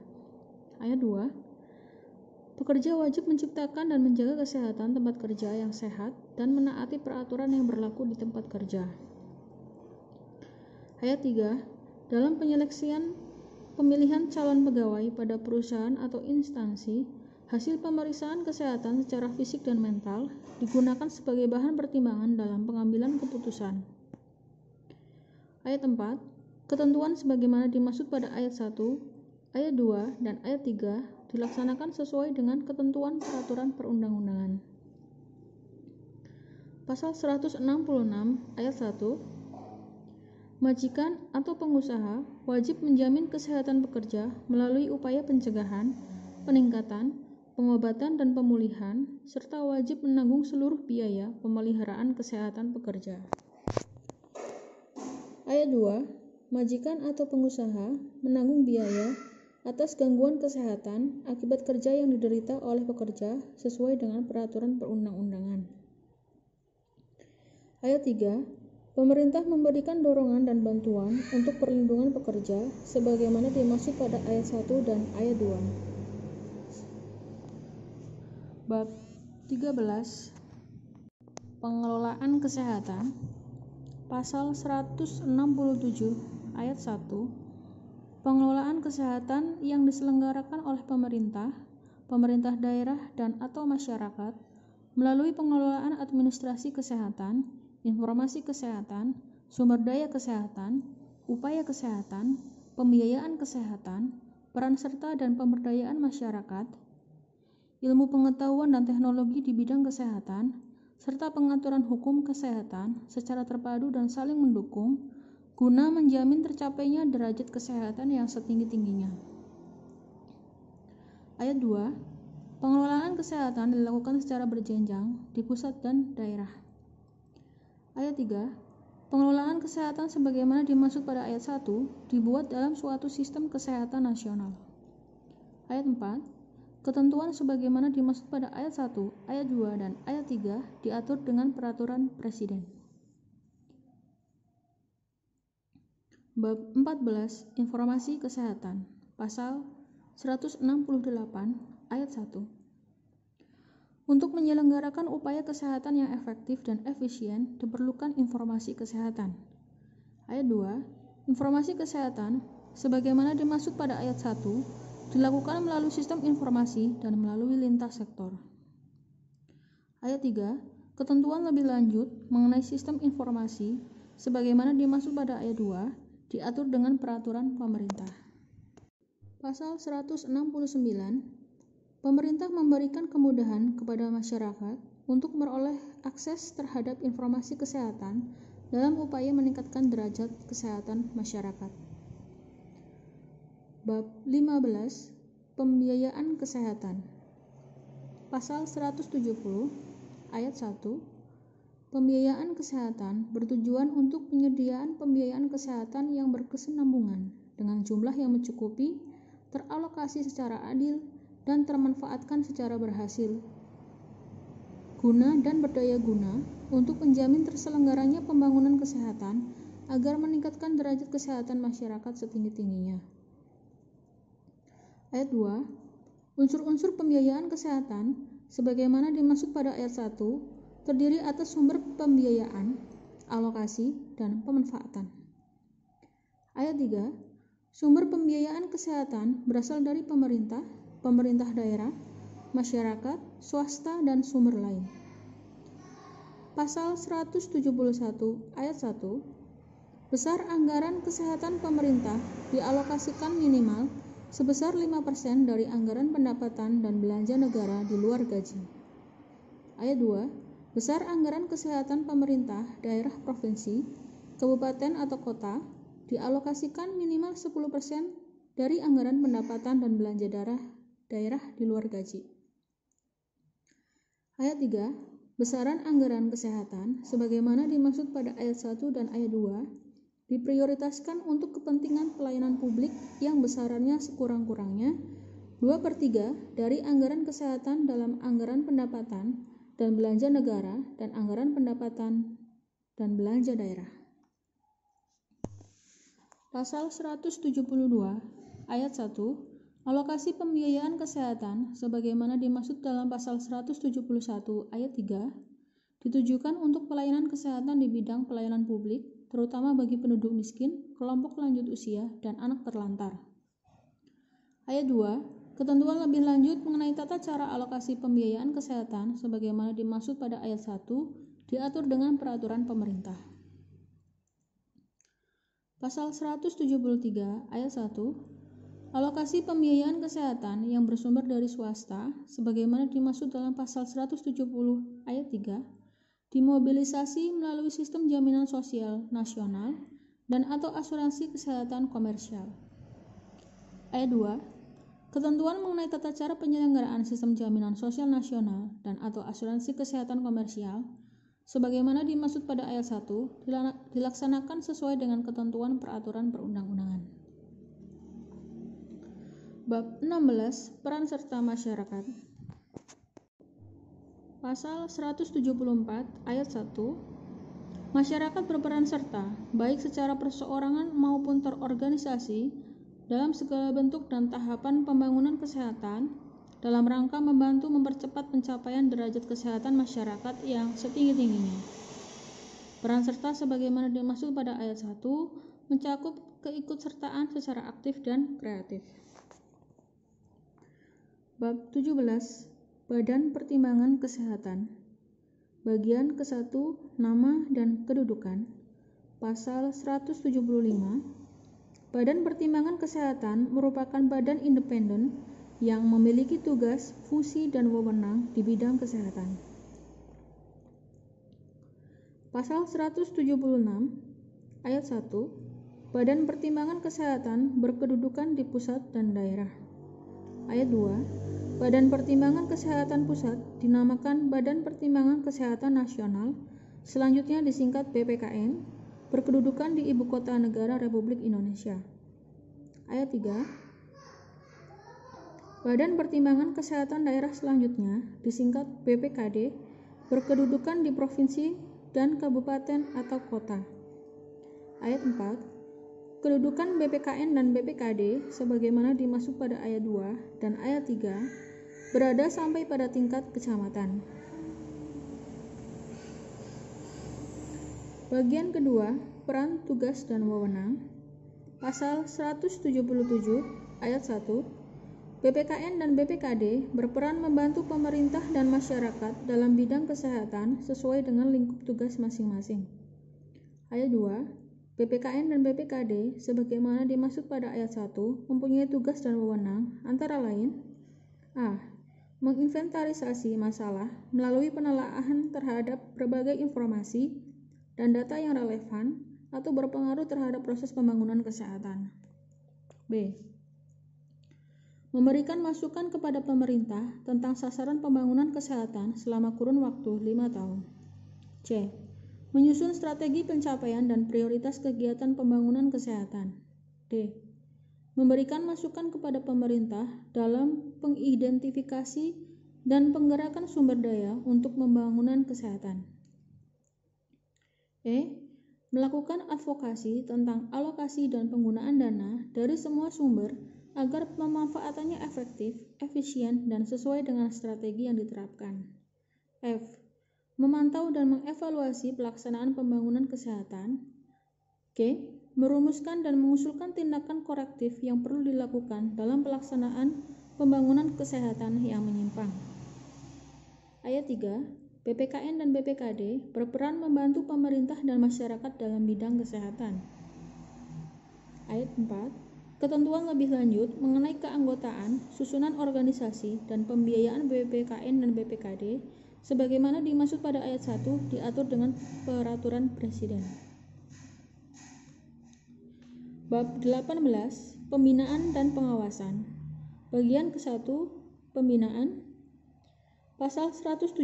S1: Ayat 2. Pekerja wajib menciptakan dan menjaga kesehatan tempat kerja yang sehat dan menaati peraturan yang berlaku di tempat kerja. Ayat 3. Dalam penyeleksian pemilihan calon pegawai pada perusahaan atau instansi, hasil pemeriksaan kesehatan secara fisik dan mental digunakan sebagai bahan pertimbangan dalam pengambilan keputusan. Ayat 4. Ketentuan sebagaimana dimaksud pada ayat 1, ayat 2, dan ayat 3 dilaksanakan sesuai dengan ketentuan peraturan perundang-undangan. Pasal 166 ayat 1. Majikan atau pengusaha wajib menjamin kesehatan pekerja melalui upaya pencegahan, peningkatan, pengobatan dan pemulihan, serta wajib menanggung seluruh biaya pemeliharaan kesehatan pekerja. Ayat 2. Majikan atau pengusaha menanggung biaya atas gangguan kesehatan akibat kerja yang diderita oleh pekerja sesuai dengan peraturan perundang-undangan. Ayat 3. Pemerintah memberikan dorongan dan bantuan untuk perlindungan pekerja sebagaimana dimaksud pada ayat 1 dan ayat 2. Bab 13. Pengelolaan kesehatan. Pasal 167 ayat 1. Pengelolaan kesehatan yang diselenggarakan oleh pemerintah, pemerintah daerah dan atau masyarakat melalui pengelolaan administrasi kesehatan, informasi kesehatan, sumber daya kesehatan, upaya kesehatan, pembiayaan kesehatan, peran serta dan pemberdayaan masyarakat, ilmu pengetahuan dan teknologi di bidang kesehatan, serta pengaturan hukum kesehatan secara terpadu dan saling mendukung guna menjamin tercapainya derajat kesehatan yang setinggi-tingginya. Ayat 2. Pengelolaan kesehatan dilakukan secara berjenjang di pusat dan daerah. Ayat 3. Pengelolaan kesehatan sebagaimana dimaksud pada ayat 1 dibuat dalam suatu sistem kesehatan nasional. Ayat 4. Ketentuan sebagaimana dimaksud pada ayat 1, ayat 2, dan ayat 3 diatur dengan peraturan Presiden. Bab 14. Informasi kesehatan. Pasal 168 ayat 1. Untuk menyelenggarakan upaya kesehatan yang efektif dan efisien diperlukan informasi kesehatan. Ayat 2. Informasi kesehatan sebagaimana dimaksud pada ayat 1 dilakukan melalui sistem informasi dan melalui lintas sektor. Ayat 3. Ketentuan lebih lanjut mengenai sistem informasi sebagaimana dimaksud pada ayat 2 diatur dengan peraturan pemerintah. Pasal 169. Pemerintah memberikan kemudahan kepada masyarakat untuk meroleh akses terhadap informasi kesehatan dalam upaya meningkatkan derajat kesehatan masyarakat. Bab 15. Pembiayaan kesehatan. Pasal 170 ayat 1. Pembiayaan kesehatan bertujuan untuk penyediaan pembiayaan kesehatan yang berkesinambungan dengan jumlah yang mencukupi, teralokasi secara adil, dan termanfaatkan secara berhasil, guna dan berdaya guna untuk menjamin terselenggaranya pembangunan kesehatan agar meningkatkan derajat kesehatan masyarakat setinggi-tingginya. Ayat 2. Unsur-unsur pembiayaan kesehatan sebagaimana dimaksud pada ayat 1 terdiri atas sumber pembiayaan, alokasi, dan pemanfaatan. Ayat 3. Sumber pembiayaan kesehatan berasal dari pemerintah, pemerintah daerah, masyarakat, swasta, dan sumber lain. Pasal 171 ayat 1. Besar anggaran kesehatan pemerintah dialokasikan minimal sebesar 5% dari anggaran pendapatan dan belanja negara di luar gaji. Ayat 2. Besar anggaran kesehatan pemerintah, daerah, provinsi, kabupaten atau kota dialokasikan minimal 10% dari anggaran pendapatan dan belanja daerah di luar gaji. Ayat 3. Besaran anggaran kesehatan sebagaimana dimaksud pada ayat 1 dan ayat 2 diprioritaskan untuk kepentingan pelayanan publik yang besarannya sekurang-kurangnya 2/3 dari anggaran kesehatan dalam anggaran pendapatan dan belanja negara dan anggaran pendapatan dan belanja daerah. Pasal 172 ayat 1 alokasi pembiayaan kesehatan sebagaimana dimaksud dalam pasal 171 ayat 3 ditujukan untuk pelayanan kesehatan di bidang pelayanan publik, terutama bagi penduduk miskin, kelompok lanjut usia, dan anak terlantar. Ayat 2 ketentuan lebih lanjut mengenai tata cara alokasi pembiayaan kesehatan sebagaimana dimaksud pada ayat 1 diatur dengan peraturan pemerintah. Pasal 173 ayat 1 alokasi pembiayaan kesehatan yang bersumber dari swasta sebagaimana dimaksud dalam pasal 170 ayat 3 dimobilisasi melalui sistem jaminan sosial nasional dan atau asuransi kesehatan komersial. Ayat 2 ketentuan mengenai tata cara penyelenggaraan sistem jaminan sosial nasional dan atau asuransi kesehatan komersial sebagaimana dimaksud pada ayat 1 dilaksanakan sesuai dengan ketentuan peraturan perundang-undangan. Bab 16 Peran serta masyarakat. Pasal 174 ayat 1 masyarakat berperan serta baik secara perseorangan maupun terorganisasi dalam segala bentuk dan tahapan pembangunan kesehatan dalam rangka membantu mempercepat pencapaian derajat kesehatan masyarakat yang setinggi-tingginya. Peran serta sebagaimana dimaksud pada ayat 1 mencakup keikutsertaan secara aktif dan kreatif. Bab 17 Badan Pertimbangan Kesehatan. Bagian ke-1 Nama dan Kedudukan. Pasal 175 Badan Pertimbangan Kesehatan merupakan badan independen yang memiliki tugas, fungsi, dan wewenang di bidang kesehatan. Pasal 176 ayat 1 Badan Pertimbangan Kesehatan berkedudukan di pusat dan daerah. Ayat 2 Badan Pertimbangan Kesehatan Pusat dinamakan Badan Pertimbangan Kesehatan Nasional, selanjutnya disingkat BPKN, berkedudukan di Ibu Kota Negara Republik Indonesia. Ayat 3 Badan Pertimbangan Kesehatan Daerah selanjutnya disingkat BPKD, berkedudukan di provinsi dan kabupaten atau kota. Ayat 4 Kedudukan BPKN dan BPKD sebagaimana dimaksud pada ayat 2 dan ayat 3 berada sampai pada tingkat kecamatan. Bagian kedua, peran, tugas, dan wewenang. Pasal 177 ayat 1 BPKN dan BPKD berperan membantu pemerintah dan masyarakat dalam bidang kesehatan sesuai dengan lingkup tugas masing-masing. Ayat 2 BPKN dan BPKD sebagaimana dimaksud pada ayat 1 mempunyai tugas dan wewenang antara lain a. Menginventarisasi masalah melalui penelaahan terhadap berbagai informasi dan data yang relevan atau berpengaruh terhadap proses pembangunan kesehatan. b. Memberikan masukan kepada pemerintah tentang sasaran pembangunan kesehatan selama kurun waktu 5 tahun. C. Menyusun strategi pencapaian dan prioritas kegiatan pembangunan kesehatan. D. Memberikan masukan kepada pemerintah dalam pengidentifikasi dan penggerakan sumber daya untuk pembangunan kesehatan. E. Melakukan advokasi tentang alokasi dan penggunaan dana dari semua sumber agar pemanfaatannya efektif, efisien, dan sesuai dengan strategi yang diterapkan. F. Memantau dan mengevaluasi pelaksanaan pembangunan kesehatan. G. Merumuskan dan mengusulkan tindakan korektif yang perlu dilakukan dalam pelaksanaan pembangunan kesehatan yang menyimpang. Ayat 3. BPKN dan BPKD berperan membantu pemerintah dan masyarakat dalam bidang kesehatan. Ayat 4. Ketentuan lebih lanjut mengenai keanggotaan, susunan organisasi, dan pembiayaan BPKN dan BPKD sebagaimana dimaksud pada ayat 1 diatur dengan peraturan Presiden. Bab 18 Pembinaan dan Pengawasan. Bagian ke-1 Pembinaan. Pasal 178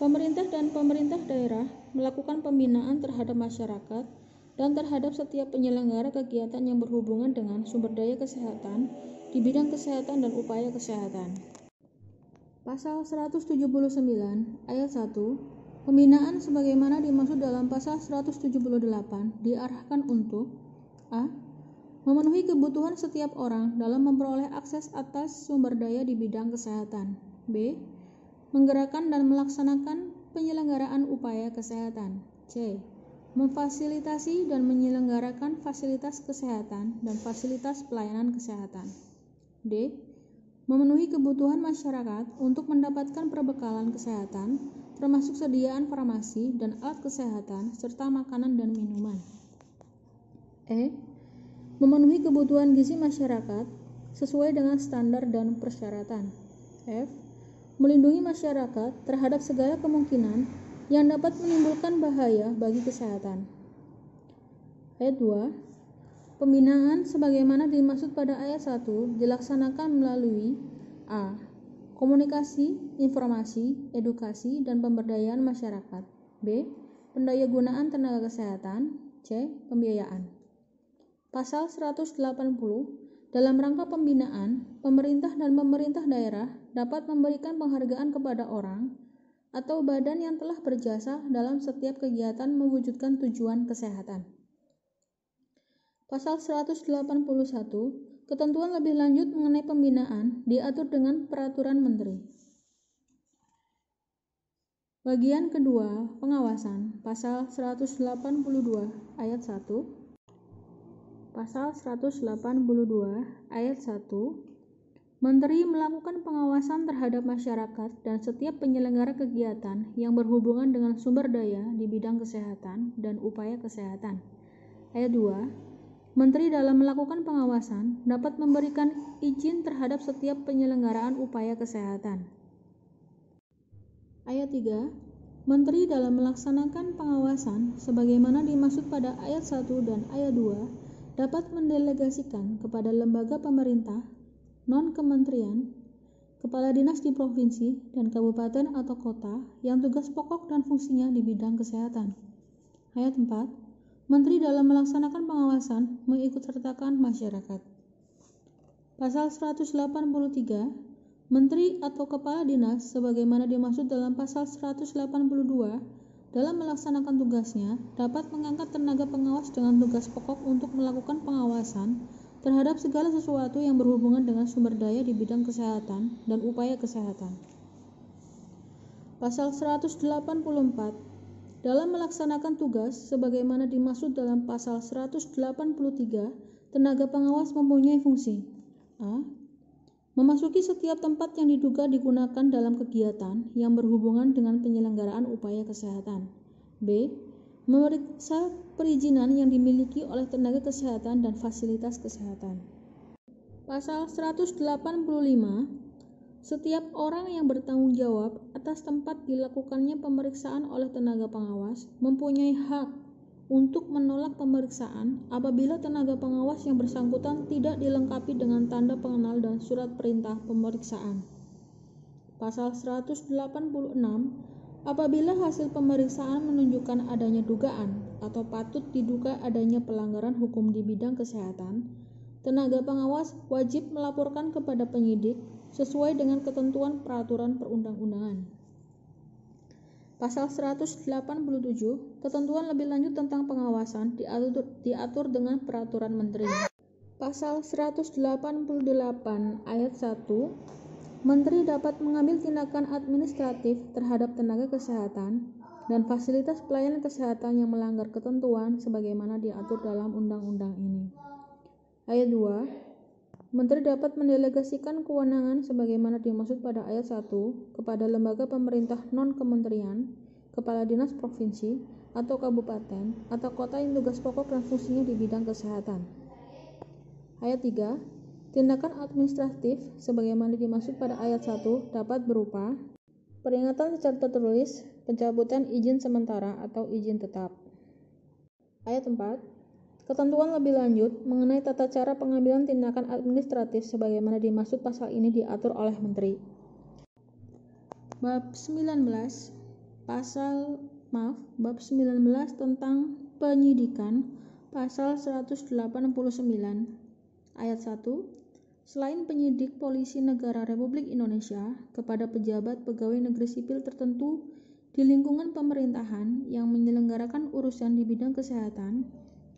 S1: Pemerintah dan pemerintah daerah melakukan pembinaan terhadap masyarakat dan terhadap setiap penyelenggara kegiatan yang berhubungan dengan sumber daya kesehatan di bidang kesehatan dan upaya kesehatan. Pasal 179 ayat 1, pembinaan sebagaimana dimaksud dalam pasal 178 diarahkan untuk a. memenuhi kebutuhan setiap orang dalam memperoleh akses atas sumber daya di bidang kesehatan. B. Menggerakkan dan melaksanakan penyelenggaraan upaya kesehatan. C. Memfasilitasi dan menyelenggarakan fasilitas kesehatan dan fasilitas pelayanan kesehatan. D. Memenuhi kebutuhan masyarakat untuk mendapatkan perbekalan kesehatan, termasuk sediaan farmasi dan alat kesehatan, serta makanan dan minuman. E. Memenuhi kebutuhan gizi masyarakat sesuai dengan standar dan persyaratan. F. Melindungi masyarakat terhadap segala kemungkinan yang dapat menimbulkan bahaya bagi kesehatan. Ayat 2. Pembinaan sebagaimana dimaksud pada ayat 1 dilaksanakan melalui a. komunikasi, informasi, edukasi, dan pemberdayaan masyarakat. B. Pendayagunaan tenaga kesehatan. C. Pembiayaan. Pasal 180, dalam rangka pembinaan, pemerintah dan pemerintah daerah dapat memberikan penghargaan kepada orang atau badan yang telah berjasa dalam setiap kegiatan mewujudkan tujuan kesehatan. Pasal 181, ketentuan lebih lanjut mengenai pembinaan diatur dengan peraturan menteri. Bagian kedua, pengawasan. Pasal 182 ayat 1. Pasal 182 ayat 1. Menteri melakukan pengawasan terhadap masyarakat dan setiap penyelenggara kegiatan yang berhubungan dengan sumber daya di bidang kesehatan dan upaya kesehatan. Ayat 2. Menteri dalam melakukan pengawasan dapat memberikan izin terhadap setiap penyelenggaraan upaya kesehatan. Ayat 3. Menteri dalam melaksanakan pengawasan sebagaimana dimaksud pada ayat 1 dan ayat 2 dapat mendelegasikan kepada lembaga pemerintah non-kementerian, kepala dinas di provinsi dan kabupaten atau kota yang tugas pokok dan fungsinya di bidang kesehatan. Ayat 4. Menteri dalam melaksanakan pengawasan mengikutsertakan masyarakat. Pasal 183. Menteri atau kepala dinas sebagaimana dimaksud dalam pasal 182 dalam melaksanakan tugasnya dapat mengangkat tenaga pengawas dengan tugas pokok untuk melakukan pengawasan terhadap segala sesuatu yang berhubungan dengan sumber daya di bidang kesehatan dan upaya kesehatan. Pasal 184. Dalam melaksanakan tugas sebagaimana dimaksud dalam pasal 183, tenaga pengawas mempunyai fungsi a. Memasuki setiap tempat yang diduga digunakan dalam kegiatan yang berhubungan dengan penyelenggaraan upaya kesehatan. B. Memeriksa perizinan yang dimiliki oleh tenaga kesehatan dan fasilitas kesehatan. Pasal 185. Setiap orang yang bertanggung jawab atas tempat dilakukannya pemeriksaan oleh tenaga pengawas mempunyai hak untuk menolak pemeriksaan apabila tenaga pengawas yang bersangkutan tidak dilengkapi dengan tanda pengenal dan surat perintah pemeriksaan. Pasal 186. Apabila hasil pemeriksaan menunjukkan adanya dugaan atau patut diduga adanya pelanggaran hukum di bidang kesehatan, tenaga pengawas wajib melaporkan kepada penyidik sesuai dengan ketentuan peraturan perundang-undangan. Pasal 187, ketentuan lebih lanjut tentang pengawasan diatur dengan peraturan menteri. Pasal 188 ayat 1. Menteri dapat mengambil tindakan administratif terhadap tenaga kesehatan dan fasilitas pelayanan kesehatan yang melanggar ketentuan sebagaimana diatur dalam undang-undang ini. Ayat 2. Menteri dapat mendelegasikan kewenangan sebagaimana dimaksud pada ayat 1 kepada lembaga pemerintah non-kementerian, kepala dinas provinsi atau kabupaten atau kota yang tugas pokok dan fungsinya di bidang kesehatan. Ayat 3. Tindakan administratif sebagaimana dimaksud pada ayat 1 dapat berupa peringatan secara tertulis, pencabutan izin sementara atau izin tetap. Ayat 4. Ketentuan lebih lanjut mengenai tata cara pengambilan tindakan administratif sebagaimana dimaksud pasal ini diatur oleh menteri. Bab 19 tentang penyidikan Pasal 189 ayat 1, selain penyidik polisi negara Republik Indonesia kepada pejabat pegawai negeri sipil tertentu di lingkungan pemerintahan yang menyelenggarakan urusan di bidang kesehatan,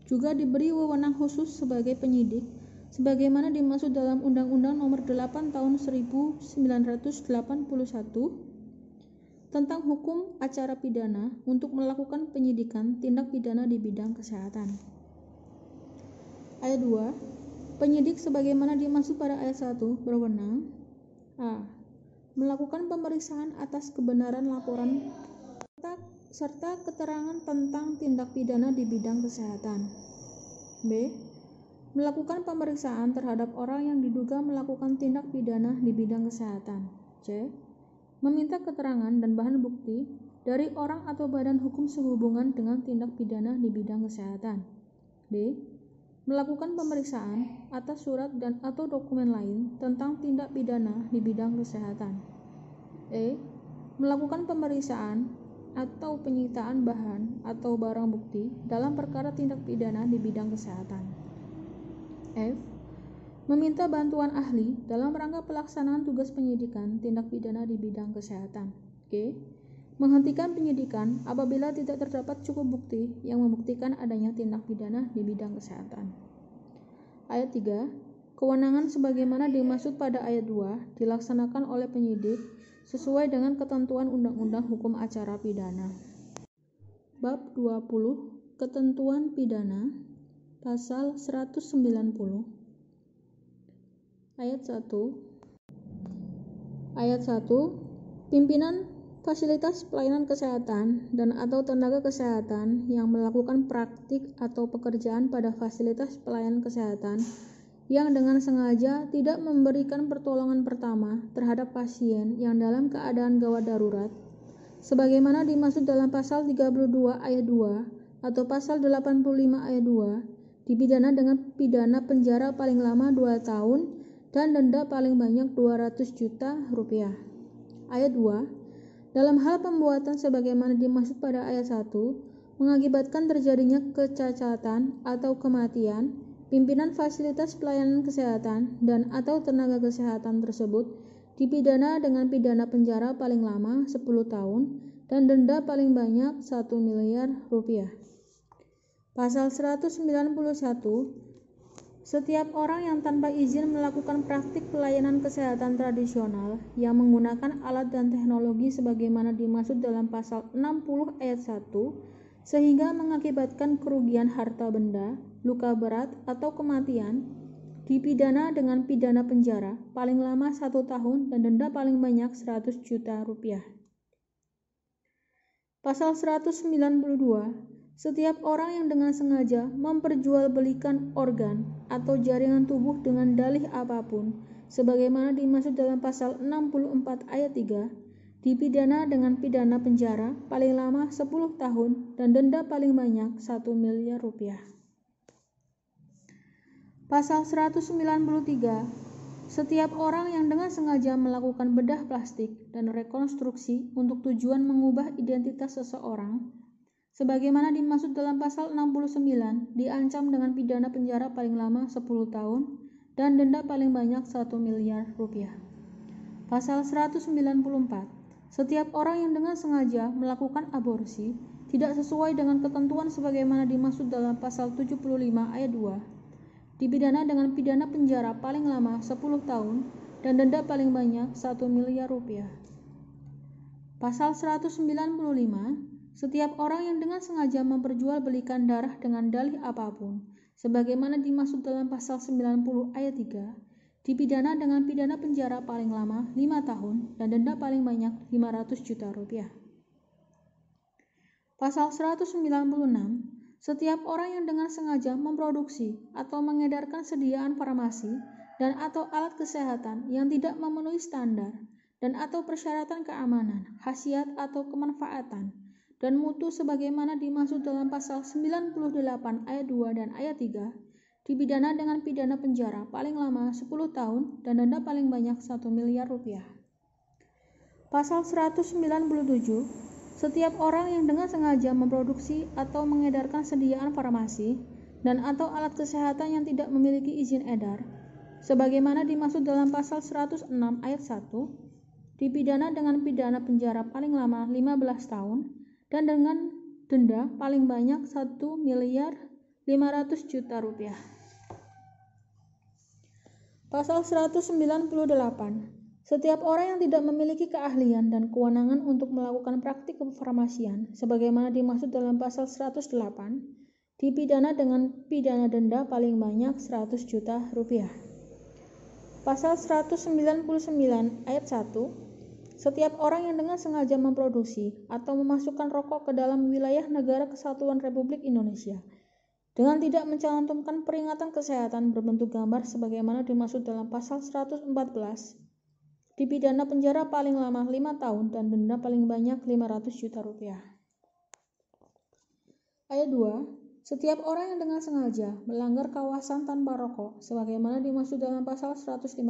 S1: juga diberi wewenang khusus sebagai penyidik sebagaimana dimaksud dalam Undang-Undang Nomor 8 Tahun 1981 tentang hukum acara pidana untuk melakukan penyidikan tindak pidana di bidang kesehatan. Ayat 2, penyidik sebagaimana dimaksud pada ayat 1 berwenang a. melakukan pemeriksaan atas kebenaran laporan serta keterangan tentang tindak pidana di bidang kesehatan. b. melakukan pemeriksaan terhadap orang yang diduga melakukan tindak pidana di bidang kesehatan. c. meminta keterangan dan bahan bukti dari orang atau badan hukum sehubungan dengan tindak pidana di bidang kesehatan. d. melakukan pemeriksaan atas surat dan atau dokumen lain tentang tindak pidana di bidang kesehatan. e. melakukan pemeriksaan atau penyitaan bahan atau barang bukti dalam perkara tindak pidana di bidang kesehatan. f. meminta bantuan ahli dalam rangka pelaksanaan tugas penyidikan tindak pidana di bidang kesehatan. g. menghentikan penyidikan apabila tidak terdapat cukup bukti yang membuktikan adanya tindak pidana di bidang kesehatan. Ayat 3, kewenangan sebagaimana dimaksud pada ayat 2 dilaksanakan oleh penyidik sesuai dengan ketentuan Undang-Undang Hukum Acara Pidana. Bab 20, Ketentuan Pidana, Pasal 190. Ayat 1. Ayat 1, pimpinan fasilitas pelayanan kesehatan dan atau tenaga kesehatan yang melakukan praktik atau pekerjaan pada fasilitas pelayanan kesehatan yang dengan sengaja tidak memberikan pertolongan pertama terhadap pasien yang dalam keadaan gawat darurat, sebagaimana dimaksud dalam pasal 32 ayat 2 atau pasal 85 ayat 2, dipidana dengan pidana penjara paling lama 2 tahun dan denda paling banyak 200 juta rupiah. Ayat 2, dalam hal pembuatan sebagaimana dimaksud pada ayat 1 mengakibatkan terjadinya kecacatan atau kematian, pimpinan fasilitas pelayanan kesehatan dan atau tenaga kesehatan tersebut dipidana dengan pidana penjara paling lama 10 tahun dan denda paling banyak 1 miliar rupiah. Pasal 191, setiap orang yang tanpa izin melakukan praktik pelayanan kesehatan tradisional yang menggunakan alat dan teknologi sebagaimana dimaksud dalam pasal 60 ayat 1 sehingga mengakibatkan kerugian harta benda, luka berat atau kematian, dipidana dengan pidana penjara paling lama 1 tahun dan denda paling banyak 100 juta rupiah. Pasal 192, setiap orang yang dengan sengaja memperjualbelikan organ atau jaringan tubuh dengan dalih apapun, sebagaimana dimaksud dalam pasal 64 ayat 3, dipidana dengan pidana penjara paling lama 10 tahun dan denda paling banyak 1 miliar rupiah. Pasal 193, setiap orang yang dengan sengaja melakukan bedah plastik dan rekonstruksi untuk tujuan mengubah identitas seseorang, sebagaimana dimaksud dalam pasal 69, diancam dengan pidana penjara paling lama 10 tahun dan denda paling banyak 1 miliar rupiah. Pasal 194, setiap orang yang dengan sengaja melakukan aborsi tidak sesuai dengan ketentuan sebagaimana dimaksud dalam pasal 75 ayat 2, dipidana dengan pidana penjara paling lama 10 tahun dan denda paling banyak 1 miliar rupiah. Pasal 195, setiap orang yang dengan sengaja memperjualbelikan darah dengan dalih apapun, sebagaimana dimaksud dalam pasal 90 ayat 3, dipidana dengan pidana penjara paling lama 5 tahun dan denda paling banyak 500 juta rupiah. Pasal 196, setiap orang yang dengan sengaja memproduksi atau mengedarkan sediaan farmasi dan atau alat kesehatan yang tidak memenuhi standar dan atau persyaratan keamanan, khasiat atau kemanfaatan dan mutu sebagaimana dimaksud dalam pasal 98 ayat 2 dan ayat 3, dipidana dengan pidana penjara paling lama 10 tahun dan denda paling banyak 1 miliar rupiah. Pasal 197, setiap orang yang dengan sengaja memproduksi atau mengedarkan sediaan farmasi dan atau alat kesehatan yang tidak memiliki izin edar, sebagaimana dimaksud dalam pasal 106 ayat 1, dipidana dengan pidana penjara paling lama 15 tahun dan dengan denda paling banyak 1.500.000.000 rupiah. Pasal 198. Setiap orang yang tidak memiliki keahlian dan kewenangan untuk melakukan praktik kefarmasian, sebagaimana dimaksud dalam pasal 108, dipidana dengan pidana denda paling banyak 100 juta rupiah. Pasal 199 ayat 1, setiap orang yang dengan sengaja memproduksi atau memasukkan rokok ke dalam wilayah negara kesatuan Republik Indonesia dengan tidak mencantumkan peringatan kesehatan berbentuk gambar sebagaimana dimaksud dalam pasal 114, dipidana penjara paling lama 5 tahun dan denda paling banyak 500 juta rupiah. Ayat 2, setiap orang yang dengan sengaja melanggar kawasan tanpa rokok sebagaimana dimaksud dalam pasal 115,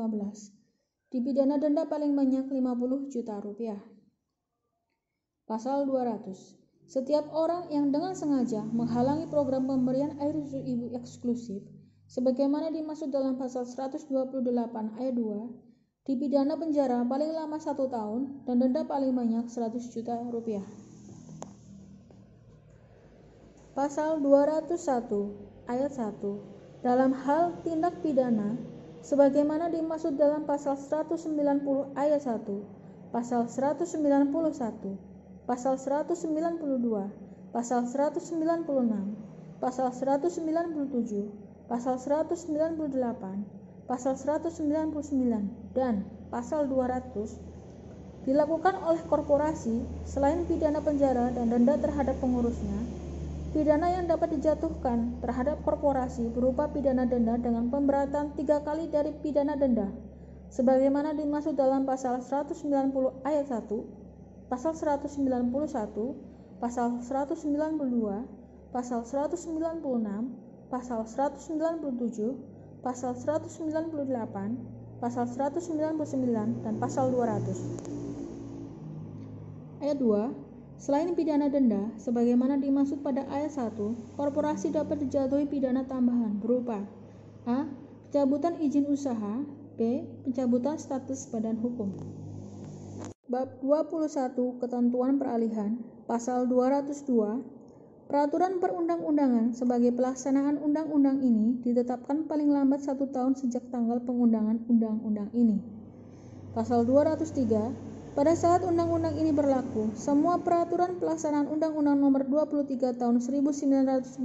S1: dipidana denda paling banyak 50 juta rupiah. Pasal 200, setiap orang yang dengan sengaja menghalangi program pemberian air susu ibu eksklusif sebagaimana dimaksud dalam pasal 128 ayat 2, dipidana penjara paling lama 1 tahun dan denda paling banyak 100 juta rupiah. Pasal 201 ayat 1, dalam hal tindak pidana sebagaimana dimaksud dalam pasal 190 ayat 1, pasal 191, pasal 192, pasal 196, pasal 197, pasal 198, pasal 199, dan pasal 200 dilakukan oleh korporasi selain pidana penjara dan denda terhadap pengurusnya. Pidana yang dapat dijatuhkan terhadap korporasi berupa pidana denda dengan pemberatan 3 kali dari pidana denda sebagaimana dimaksud dalam pasal 190 ayat 1, pasal 191, pasal 192, pasal 196, pasal 197, pasal 198, pasal 199, dan pasal 200. Ayat 2, selain pidana denda sebagaimana dimaksud pada ayat 1, korporasi dapat dijatuhi pidana tambahan berupa a. pencabutan izin usaha, b. pencabutan status badan hukum. Bab 21 Ketentuan Peralihan, Pasal 202, peraturan perundang-undangan sebagai pelaksanaan undang-undang ini ditetapkan paling lambat 1 tahun sejak tanggal pengundangan undang-undang ini. Pasal 203, pada saat undang-undang ini berlaku, semua peraturan pelaksanaan Undang-Undang Nomor 23 Tahun 1992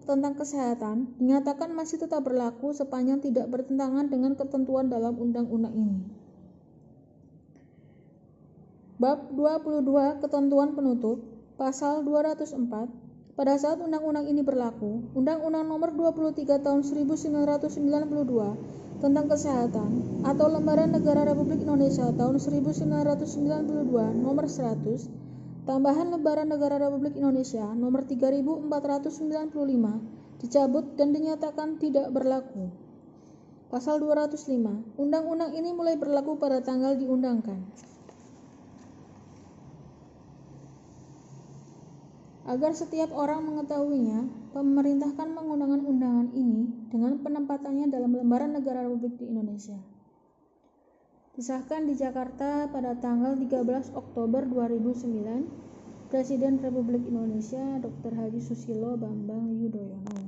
S1: tentang kesehatan dinyatakan masih tetap berlaku sepanjang tidak bertentangan dengan ketentuan dalam undang-undang ini. Bab 22 Ketentuan Penutup, Pasal 204, pada saat undang-undang ini berlaku, Undang-Undang Nomor 23 Tahun 1992 tentang kesehatan atau Lembaran Negara Republik Indonesia Tahun 1992 Nomor 100, tambahan Lembaran Negara Republik Indonesia Nomor 3495 dicabut dan dinyatakan tidak berlaku. Pasal 205, undang-undang ini mulai berlaku pada tanggal diundangkan. Agar setiap orang mengetahuinya, pemerintahkan menggunakan undangan ini dengan penempatannya dalam Lembaran Negara Republik di Indonesia. Disahkan di Jakarta pada tanggal 13 Oktober 2009, Presiden Republik Indonesia Dr. Haji Susilo Bambang Yudhoyono.